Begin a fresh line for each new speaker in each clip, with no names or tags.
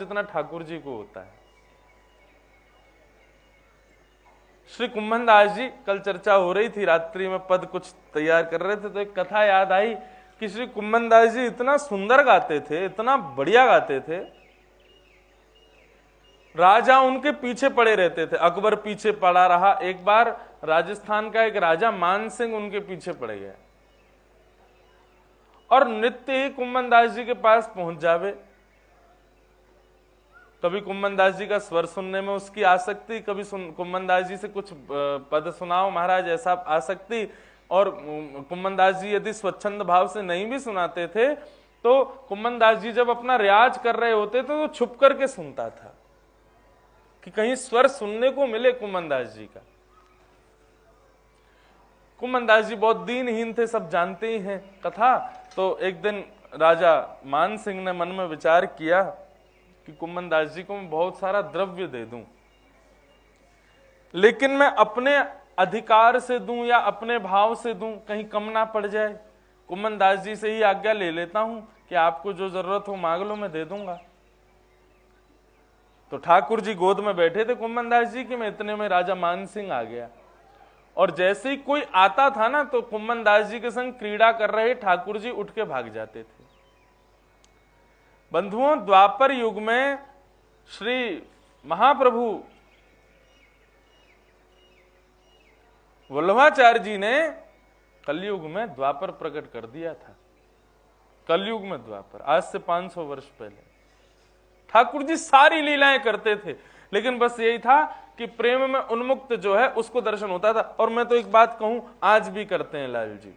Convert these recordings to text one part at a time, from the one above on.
जितना ठाकुर जी को होता है। श्री कुंभन दास जी, कल चर्चा हो रही थी, रात्रि में पद कुछ तैयार कर रहे थे तो एक कथा याद आई कि श्री कुंभन दास जी इतना सुंदर गाते थे, इतना बढ़िया गाते थे, राजा उनके पीछे पड़े रहते थे। अकबर पीछे पड़ा रहा, एक बार राजस्थान का एक राजा मान सिंह उनके पीछे पड़ गया और नित्य ही कुंभन दास जी के पास पहुंच जावे। कभी कुंभन दास जी का स्वर सुनने में उसकी आसक्ति, कभी कुंभन दास जी से कुछ पद सुनाओ महाराज ऐसा आसक्ति। और कुंभन दास जी यदि स्वच्छंद भाव से नहीं भी सुनाते थे तो कुंभन दास जी जब अपना रियाज कर रहे होते थे तो छुप करके सुनता था कि कहीं स्वर सुनने को मिले कुंभन दास जी का। कुंभन दास जी बहुत दीनहीन थे, सब जानते ही हैं कथा। तो एक दिन राजा मान सिंह ने मन में विचार किया कि कुंभन दास जी को मैं बहुत सारा द्रव्य दे दूं, लेकिन मैं अपने अधिकार से दूं या अपने भाव से दूं, कहीं कम ना पड़ जाए। कुंभन दास जी से ही आज्ञा ले लेता हूं कि आपको जो जरूरत हो मांग लो, मैं दे दूंगा। तो ठाकुर जी गोद में बैठे थे कुंभन दास जी के, में इतने में राजा मान सिंह आ गया और जैसे ही कोई आता था ना तो कुंभन दास जी के संग क्रीड़ा कर रहे ठाकुर जी उठ के भाग जाते थे। बंधुओं, द्वापर युग में श्री महाप्रभु वल्लभाचार्य जी ने कलयुग में द्वापर प्रकट कर दिया था। कलयुग में द्वापर, आज से 500 वर्ष पहले ठाकुर जी सारी लीलाएं करते थे, लेकिन बस यही था कि प्रेम में उन्मुक्त जो है उसको दर्शन होता था। और मैं तो एक बात कहूं, आज भी करते हैं लाल जी,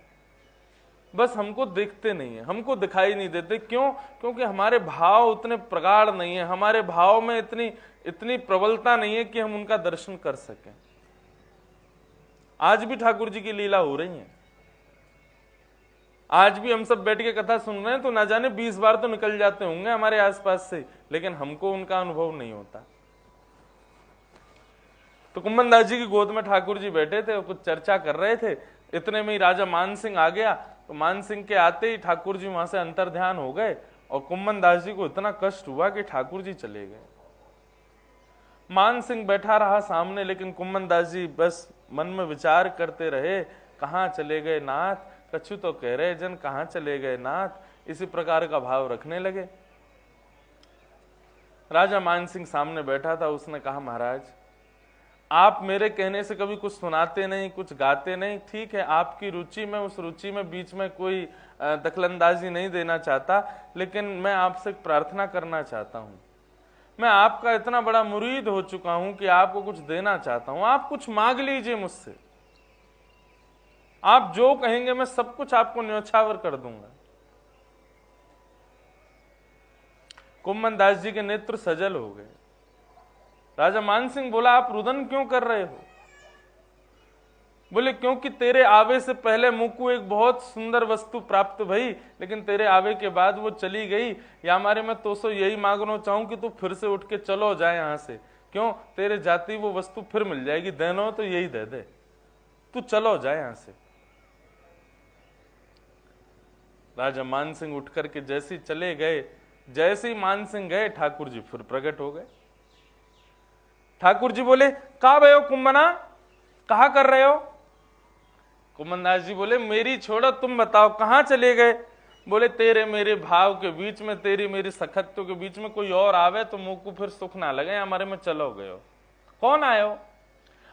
बस हमको दिखते नहीं है, हमको दिखाई नहीं देते। क्यों? क्योंकि हमारे भाव उतने प्रगाढ़ नहीं है, हमारे भाव में इतनी प्रबलता नहीं है कि हम उनका दर्शन कर सकें। आज भी ठाकुर जी की लीला हो रही है, आज भी हम सब बैठ के कथा सुन रहे हैं तो ना जाने 20 बार तो निकल जाते होंगे हमारे आसपास से, लेकिन हमको उनका अनुभव नहीं होता। तो कुंभन दास जी की गोद में ठाकुर जी बैठे थे और कुछ चर्चा कर रहे थे। इतने में ही राजा मान सिंह आ गया। तो मान सिंह के आते ही ठाकुर जी वहां से अंतर्ध्यान हो गए और कुंभन दास जी को इतना कष्ट हुआ कि ठाकुर जी चले गए। मान सिंह बैठा रहा सामने, लेकिन कुंभन दास जी बस मन में विचार करते रहे, कहाँ चले गए नाथ, कछु तो कह रहे जन कहाँ चले गए नाथ, इसी प्रकार का भाव रखने लगे। राजा मान सिंह सामने बैठा था, उसने कहा महाराज आप मेरे कहने से कभी कुछ सुनाते नहीं, कुछ गाते नहीं, ठीक है आपकी रुचि में, उस रुचि में बीच में कोई दखलंदाजी नहीं देना चाहता, लेकिन मैं आपसे प्रार्थना करना चाहता हूं। मैं आपका इतना बड़ा मुरीद हो चुका हूं कि आपको कुछ देना चाहता हूं, आप कुछ मांग लीजिए मुझसे, आप जो कहेंगे मैं सब कुछ आपको न्योछावर कर दूंगा। कुंभन दास जी के नेत्र सजल हो गए। राजा मान सिंह बोला आप रुदन क्यों कर रहे हो? बोले क्योंकि तेरे आवे से पहले मुझको एक बहुत सुंदर वस्तु प्राप्त भई, लेकिन तेरे आवे के बाद वो चली गई। या हमारे मैं तो सो यही मांगना चाहूं कि तू फिर से उठ के चलो जाए यहां से। क्यों? तेरे जाती वो वस्तु फिर मिल जाएगी, देना हो तो यही दे दे, तू चलो जाए यहां से। राजा मान सिंह उठ करके जैसे ही चले गए, जैसे ही मान सिंह गए ठाकुर जी फिर प्रकट हो गए। ठाकुर जी बोले कहा भय हो कुंभना, कहा कर रहे हो? कुंभन दास जी बोले मेरी छोड़ो, तुम बताओ कहां चले गए? बोले तेरे मेरे भाव के बीच में, तेरी मेरी सखत्व के बीच में कोई और आवे तो मुंह को फिर सुख ना लगे, हमारे में चलो गए हो। कौन आए हो?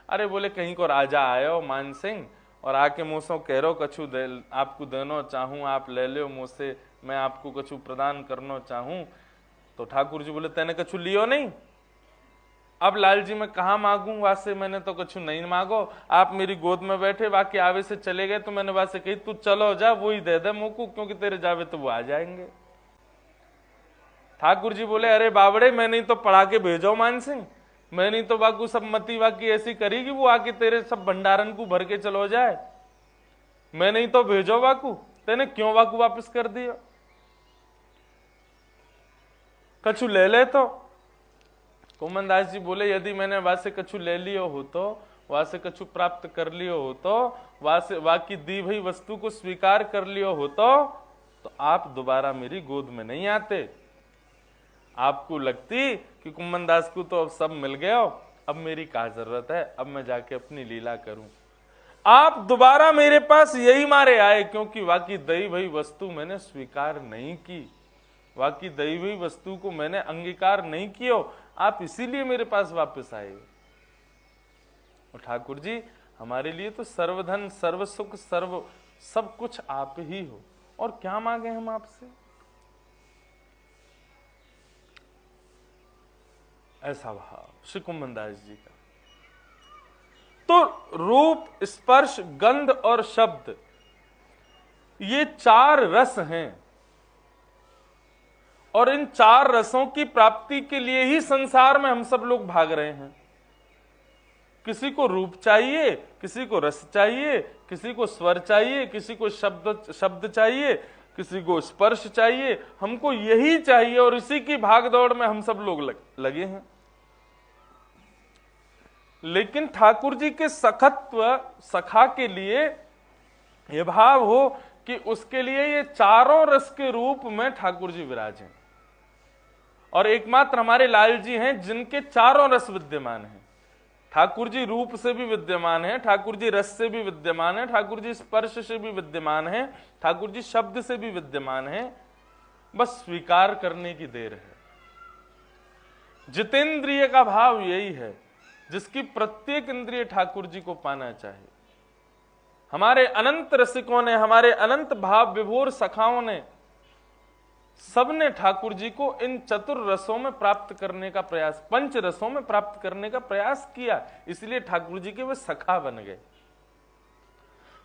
अरे बोले कहीं को राजा आए हो मान सिंह, और आके मुझसे कह रो कछु आपको देनो चाहूं, आप ले लो मुझसे, मैं आपको कछु प्रदान करना चाहूं। तो ठाकुर जी बोले तेने कछु लियो नहीं? अब लाल जी मैं कहा मांगू, वासे मैंने तो कुछ नहीं मांगो, आप मेरी गोद में बैठे, बाकी आवे से चले गए तो मैंने वासे कही तू चलो जा, वो ही दे दे मुझको, क्योंकि तेरे जावे तो वो आ जाएंगे। ठाकुर जी बोले अरे बावड़े, मैं नहीं तो पढ़ा के भेजो मान सिंह, मैं नहीं तो बाकू सब मती बाकी ऐसी करी कि वो आके तेरे सब भंडारन को भर के चलो जाए, मैं नहीं तो भेजो बाकू, तेने क्यों बाकू वापस कर दियो? कछु ले ले तो। कुंभन दास जी बोले यदि मैंने वहां से कछु ले लियो हो तो, वहां से कछु प्राप्त कर लियो हो तो, वहां की दी हुई वस्तु को स्वीकार कर लियो हो तो आप दोबारा मेरी गोद में नहीं आते। आपको लगती कि कुम्मन दास को तो अब सब मिल गया, अब मेरी क्या जरूरत है, अब मैं जाके अपनी लीला करूं। आप दोबारा मेरे पास यही मारे आए क्योंकि वाकई दैवी भई वस्तु मैंने स्वीकार नहीं की, वाकई दैवी भई वस्तु को मैंने अंगीकार नहीं किया, आप इसीलिए मेरे पास वापस आए। और ठाकुर जी हमारे लिए तो सर्वधन सर्व सुख सर्व सब कुछ आप ही हो, और क्या मांगे हम आपसे। ऐसा भाव श्री कुम्मन दास जी का। तो रूप, स्पर्श, गंध और शब्द, ये 4 रस हैं, और इन 4 रसों की प्राप्ति के लिए ही संसार में हम सब लोग भाग रहे हैं। किसी को रूप चाहिए, किसी को रस चाहिए, किसी को स्वर चाहिए, किसी को शब्द चाहिए, किसी को स्पर्श चाहिए, हमको यही चाहिए, और इसी की भागदौड़ में हम सब लोग लगे हैं। लेकिन ठाकुर जी के सखत्व, सखा के लिए यह भाव हो कि उसके लिए ये 4 रस के रूप में ठाकुर जी विराजे, और एकमात्र हमारे लाल जी हैं जिनके 4 रस विद्यमान हैं। ठाकुर जी रूप से भी विद्यमान है, ठाकुर जी रस से भी विद्यमान है, ठाकुर जी स्पर्श से भी विद्यमान है, ठाकुर जी शब्द से भी विद्यमान है, बस स्वीकार करने की देर है। जितेंद्रिय का भाव यही है, जिसकी प्रत्येक इंद्रिय ठाकुर जी को पाना चाहिए। हमारे अनंत रसिकों ने, हमारे अनंत भाव विभोर सखाओं ने, सबने ठाकुर जी को इन 4 रसों में प्राप्त करने का प्रयास, 5 रसों में प्राप्त करने का प्रयास किया, इसलिए ठाकुर जी के वे सखा बन गए।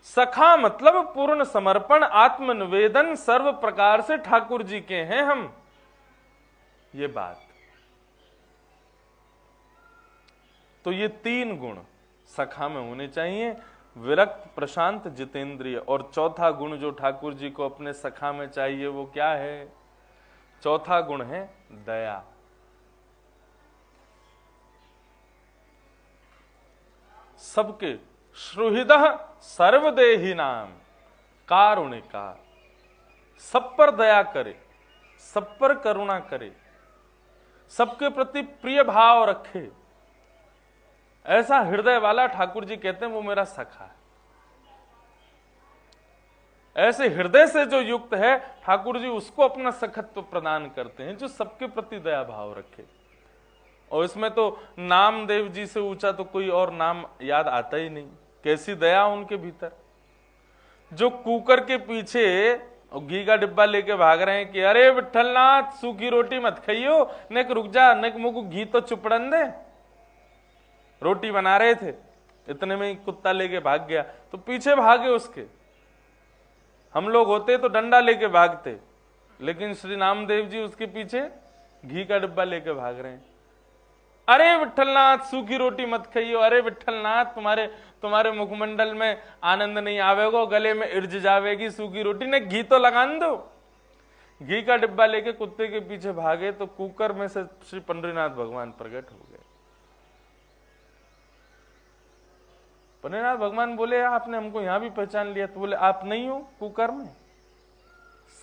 सखा मतलब पूर्ण समर्पण, आत्मनिवेदन, सर्व प्रकार से ठाकुर जी के हैं हम, ये बात। तो ये 3 गुण सखा में होने चाहिए, विरक्त, प्रशांत, जितेंद्रिय। और चौथा गुण जो ठाकुर जी को अपने सखा में चाहिए वो क्या है? चौथा गुण है दया। सबके श्रुहृदः सर्वदेही नाम कारुणिका, सब पर दया करे, सब पर करुणा करे, सबके प्रति प्रिय भाव रखे, ऐसा हृदय वाला ठाकुर जी कहते हैं वो मेरा सखा है। ऐसे हृदय से जो युक्त है ठाकुर जी उसको अपना सखत्व प्रदान करते हैं, जो सबके प्रति दया भाव रखे। और इसमें तो नामदेव जी से ऊंचा तो कोई और नाम याद आता ही नहीं। कैसी दया उनके भीतर, जो कुकर के पीछे घी का डिब्बा लेके भाग रहे हैं कि अरे विठलनाथ सूखी रोटी मत खाइयो, नेक रुक जा, नेक मुझको घी तो चुपड़न दे। रोटी बना रहे थे, इतने में ही कुत्ता लेके भाग गया, तो पीछे भागे उसके। हम लोग होते तो डंडा लेके भागते, लेकिन श्री नामदेव जी उसके पीछे घी का डिब्बा लेके भाग रहे हैं। अरे विठलनाथ सूखी रोटी मत खाइयो, अरे विठलनाथ तुम्हारे मुखमंडल में आनंद नहीं आवेगो, गले में इर्ज जावेगी सूखी रोटी, ने घी तो लगान दो। घी का डिब्बा लेके कुत्ते के पीछे भागे तो कुकर में से श्री पंडरीनाथ भगवान प्रकट हो गए। पंडरीनाथ भगवान बोले आपने हमको यहां भी पहचान लिया? तो बोले आप नहीं हो कुकर में,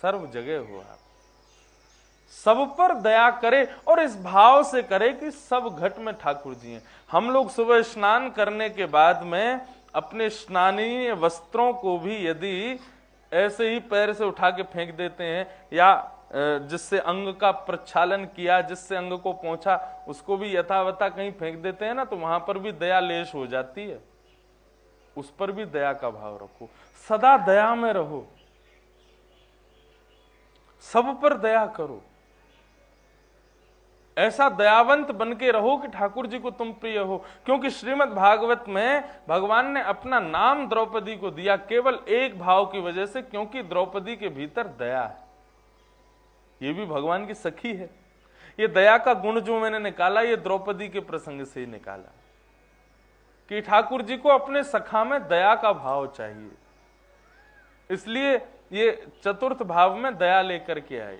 सर्व जगह हो आप। सब पर दया करे, और इस भाव से करे कि सब घट में ठाकुर जी हैं। हम लोग सुबह स्नान करने के बाद में अपने स्नानीय वस्त्रों को भी यदि ऐसे ही पैर से उठा के फेंक देते हैं, या जिससे अंग का प्रक्षालन किया, जिससे अंग को पहुंचा, उसको भी यथावता कहीं फेंक देते हैं ना, तो वहां पर भी दया लेश हो जाती है। उस पर भी दया का भाव रखो, सदा दया में रहो, सब पर दया करो, ऐसा दयावंत बन के रहो कि ठाकुर जी को तुम प्रिय हो। क्योंकि श्रीमद् भागवत में भगवान ने अपना नाम द्रौपदी को दिया केवल एक भाव की वजह से, क्योंकि द्रौपदी के भीतर दया है। ये भी भगवान की सखी है। ये दया का गुण जो मैंने निकाला, ये द्रौपदी के प्रसंग से ही निकाला कि ठाकुर जी को अपने सखा में दया का भाव चाहिए, इसलिए ये चतुर्थ भाव में दया लेकर के आए।